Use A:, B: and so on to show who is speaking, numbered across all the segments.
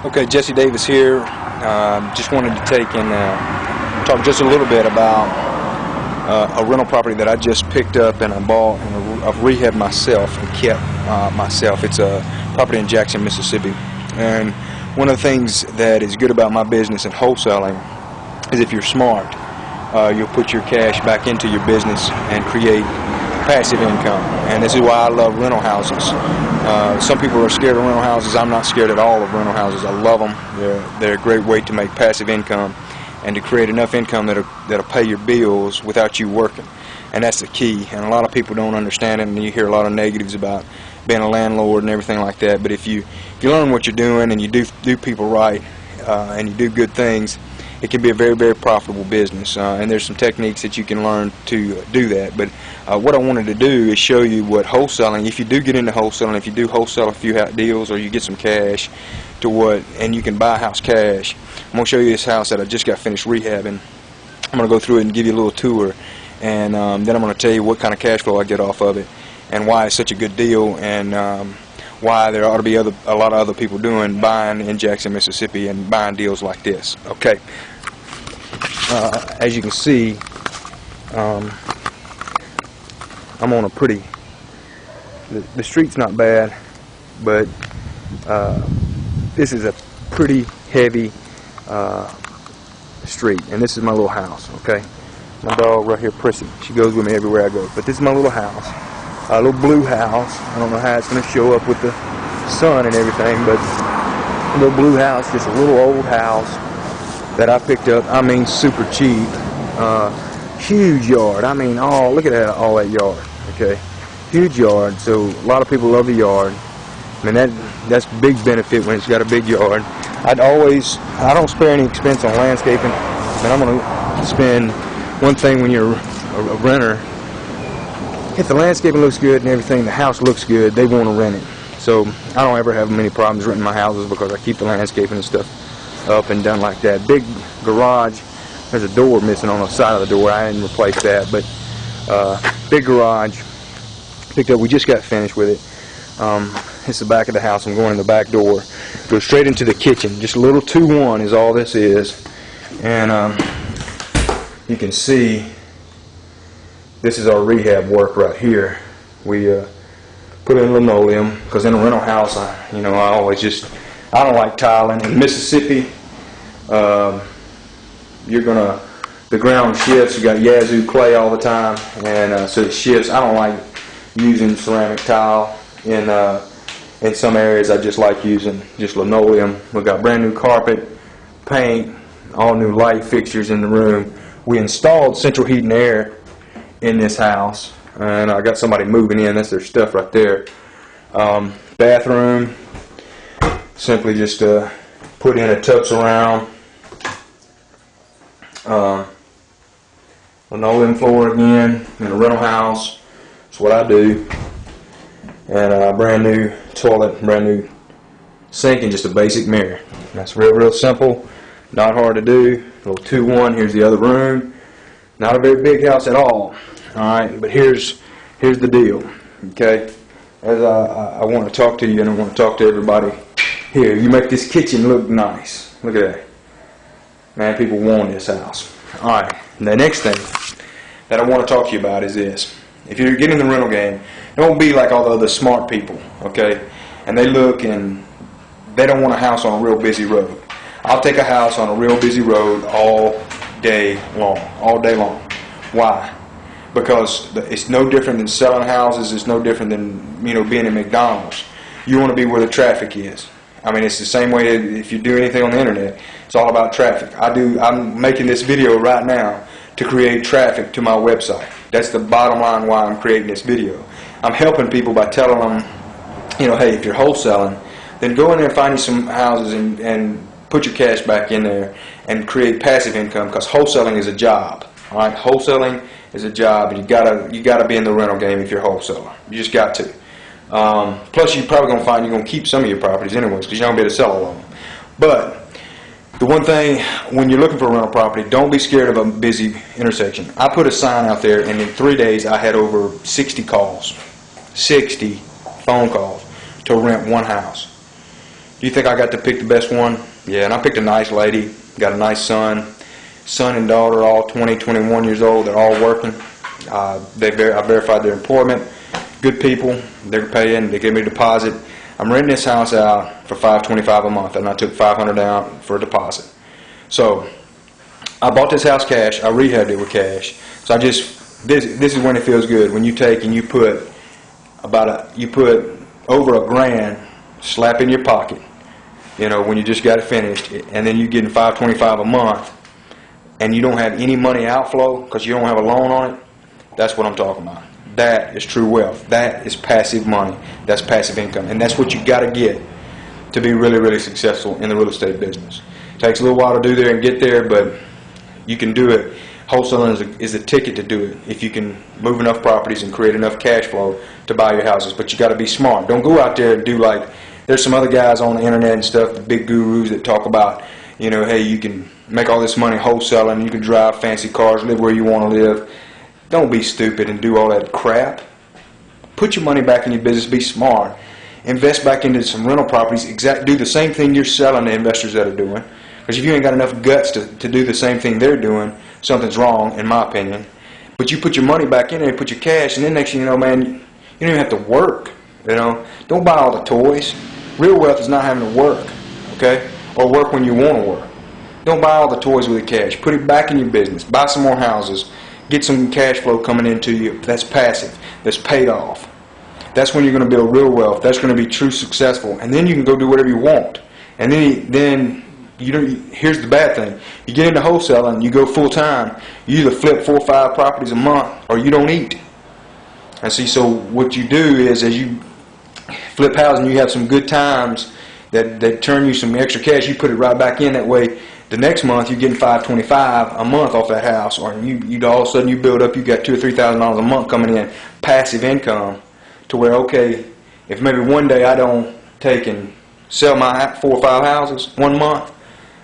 A: Okay, Jesse Davis here. Just wanted to take and talk just a little bit about a rental property that I just picked up and I bought and I've rehabbed myself and kept myself. It's a property in Jackson, Mississippi. And one of the things that is good about my business and wholesaling is if you're smart, you'll put your cash back into your business and create passive income. And this is why I love rental houses. Some people are scared of rental houses. I'm not scared at all of rental houses. I love them. They're a great way to make passive income and to create enough income that'll pay your bills without you working. And that's the key. And a lot of people don't understand it, and you hear a lot of negatives about being a landlord and everything like that. But if you learn what you're doing and you do people right and you do good things, it can be a very, very profitable business, and there's some techniques that you can learn to do that. But what I wanted to do is show you what wholesaling, if you do get into wholesaling, if you do wholesale a few deals or you get some cash and you can buy a house cash. I'm going to show you this house that I just got finished rehabbing. I'm going to go through it and give you a little tour, and then I'm going to tell you what kind of cash flow I get off of it and why it's such a good deal, and why there ought to be a lot of other people buying in Jackson, Mississippi and buying deals like this. Okay. As you can see, I'm on a pretty, the street's not bad, but this is a pretty heavy street, and this is my little house. Okay, my dog right here, Prissy, she goes with me everywhere I go. But this is my little house, a little blue house. I don't know how it's going to show up with the sun and everything, but a little blue house, just a little old house that I picked up. I mean, super cheap. Huge yard. I mean, oh, look at that, all that yard. Okay, huge yard. So a lot of people love the yard. I mean, that's big benefit when it's got a big yard. I don't spare any expense on landscaping, and I'm going to spend one thing when you're a renter. If the landscaping looks good and everything, the house looks good, they want to rent it. So I don't ever have many problems renting my houses because I keep the landscaping and stuff up and done like that. Big garage. There's a door missing on the side of the door. I didn't replace that, but big garage. Picked up. We just got finished with it. It's the back of the house. I'm going in the back door. Go straight into the kitchen. Just a little 2-1 is all this is, and you can see this is our rehab work right here. We put in linoleum because in a rental house, I don't like tiling. In Mississippi, the ground shifts. You got Yazoo clay all the time, and so it shifts. I don't like using ceramic tile in some areas. I just like using just linoleum. We got brand new carpet, paint, all new light fixtures in the room. We installed central heat and air in this house, and I got somebody moving in. That's their stuff right there. Bathroom. Simply just put in a tub surround, linoleum floor again in a rental house. That's what I do. And a brand new toilet, brand new sink, and just a basic mirror. That's real simple, not hard to do. A little 2-1. Here's the other room. Not a very big house at all. All right, but here's the deal. Okay, as I want to talk to you, and I want to talk to everybody. Here, you make this kitchen look nice. Look at that. Man, people want this house. Alright, the next thing that I want to talk to you about is this. If you're getting in the rental game, don't be like all the other smart people, okay? And they look and they don't want a house on a real busy road. I'll take a house on a real busy road all day long. All day long. Why? Because it's no different than selling houses. It's no different than, being in McDonald's. You want to be where the traffic is. I mean, it's the same way if you do anything on the internet. It's all about traffic. I'm making this video right now to create traffic to my website. That's the bottom line why I'm creating this video. I'm helping people by telling them, hey, if you're wholesaling, then go in there and find you some houses and put your cash back in there and create passive income, because wholesaling is a job. All right, wholesaling is a job, and you gotta be in the rental game if you're a wholesaler. You just got to. Plus, you're probably going to find you're going to keep some of your properties anyways, because you're not going to be able to sell all of them. But the one thing, when you're looking for a rental property, don't be scared of a busy intersection. I put a sign out there, and in 3 days, I had over 60 calls, 60 phone calls to rent one house. You think I got to pick the best one? Yeah, and I picked a nice lady, got a nice son and daughter, all 20, 21 years old. They're all working. I verified their employment. Good people. They're paying. They gave me a deposit. I'm renting this house out for $525 a month, and I took $500 down for a deposit. So I bought this house cash. I rehabbed it with cash. So this is when it feels good, when you take and you put over $1,000 slap in your pocket, you know, when you just got it finished, and then you're getting $525 a month, and you don't have any money outflow because you don't have a loan on it. That's what I'm talking about. That is true wealth. That is passive money. That's passive income, and that's what you got to get to be really, really successful in the real estate business. It takes a little while to do there and get there, but you can do it. Wholesaling is a ticket to do it if you can move enough properties and create enough cash flow to buy your houses. But you got to be smart. Don't go out there and do like there's some other guys on the internet and stuff, the big gurus that talk about, you know, hey, you can make all this money wholesaling, you can drive fancy cars, live where you want to live. Don't be stupid and do all that crap. Put your money back in your business. Be smart. Invest back into some rental properties. Do the same thing you're selling to investors that are doing. Because if you ain't got enough guts to do the same thing they're doing, something's wrong, in my opinion. But you put your money back in there, put your cash, and then next thing you know, man, you don't even have to work. You know, don't buy all the toys. Real wealth is not having to work, okay, or work when you want to work. Don't buy all the toys with the cash. Put it back in your business. Buy some more houses. Get some cash flow coming into you. That's passive. That's paid off. That's when you're going to build real wealth. That's going to be true successful, and then you can go do whatever you want. And then here's the bad thing. You get into wholesaling, you go full time, you either flip 4 or 5 properties a month or you don't eat. And see, so what you do is as you flip houses and you have some good times that turn you some extra cash, you put it right back in. That way the next month you're getting $525 a month off that house, or you all of a sudden you build up, you got $2,000 or $3,000 a month coming in, passive income, to where, okay, if maybe one day I don't take and sell my 4 or 5 houses 1 month,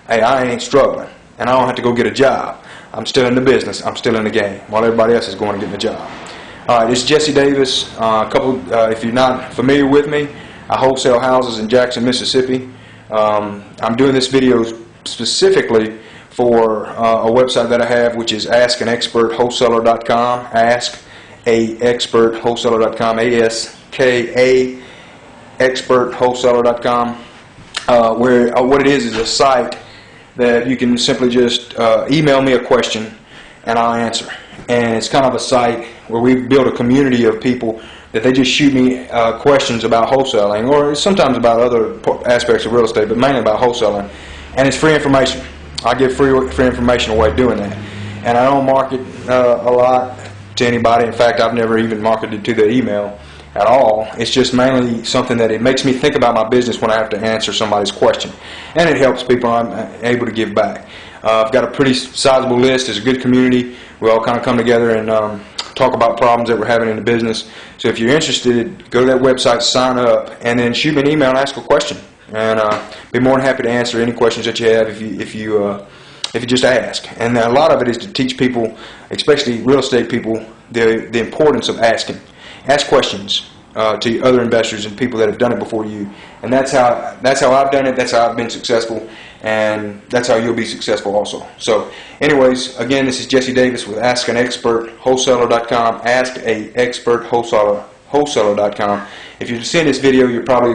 A: hey, I ain't struggling, and I don't have to go get a job. I'm still in the business. I'm still in the game, while everybody else is going to get a job. All right, this is Jesse Davis. If you're not familiar with me, I wholesale houses in Jackson, Mississippi. I'm doing this video specifically for a website that I have, which is askanexpertwholesaler.com. AskAexpertwholesaler.com. ASKA expertwholesaler.com. Where what it is a site that you can simply just email me a question and I'll answer. And it's kind of a site where we've built a community of people that they just shoot me questions about wholesaling, or sometimes about other aspects of real estate, but mainly about wholesaling. And it's free information. I give free information away doing that. And I don't market a lot to anybody. In fact, I've never even marketed to the email at all. It's just mainly something that it makes me think about my business when I have to answer somebody's question, and it helps people. I'm able to give back. I've got a pretty sizable list. It's a good community. We all kind of come together and talk about problems that we're having in the business. So if you're interested, go to that website, sign up, and then shoot me an email and ask a question, and be more than happy to answer any questions that you have if you just ask. And a lot of it is to teach people, especially real estate people, the importance of asking. Ask questions to other investors and people that have done it before you, and that's how I've done it. That's how I've been successful, and that's how you'll be successful also. So, anyways, again, this is Jesse Davis with AskAnExpertWholesaler.com. AskAExpertWholesaler.com. If you're seeing this video,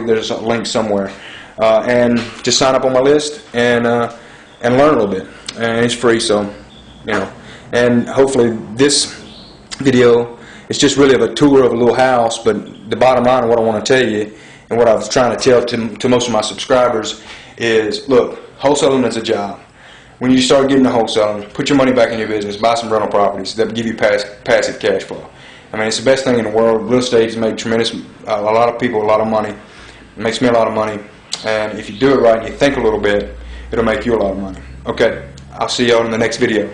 A: there's a link somewhere, and just sign up on my list and learn a little bit. And it's free, so and hopefully this video. It's just really of a tour of a little house, but the bottom line of what I want to tell you, and what I was trying to tell to most of my subscribers, is, look, wholesaling is a job. When you start getting to wholesaling, put your money back in your business, buy some rental properties that give you passive cash flow. I mean, it's the best thing in the world. Real estate has made a lot of people a lot of money. It makes me a lot of money, and if you do it right and you think a little bit, it'll make you a lot of money. Okay, I'll see y'all in the next video.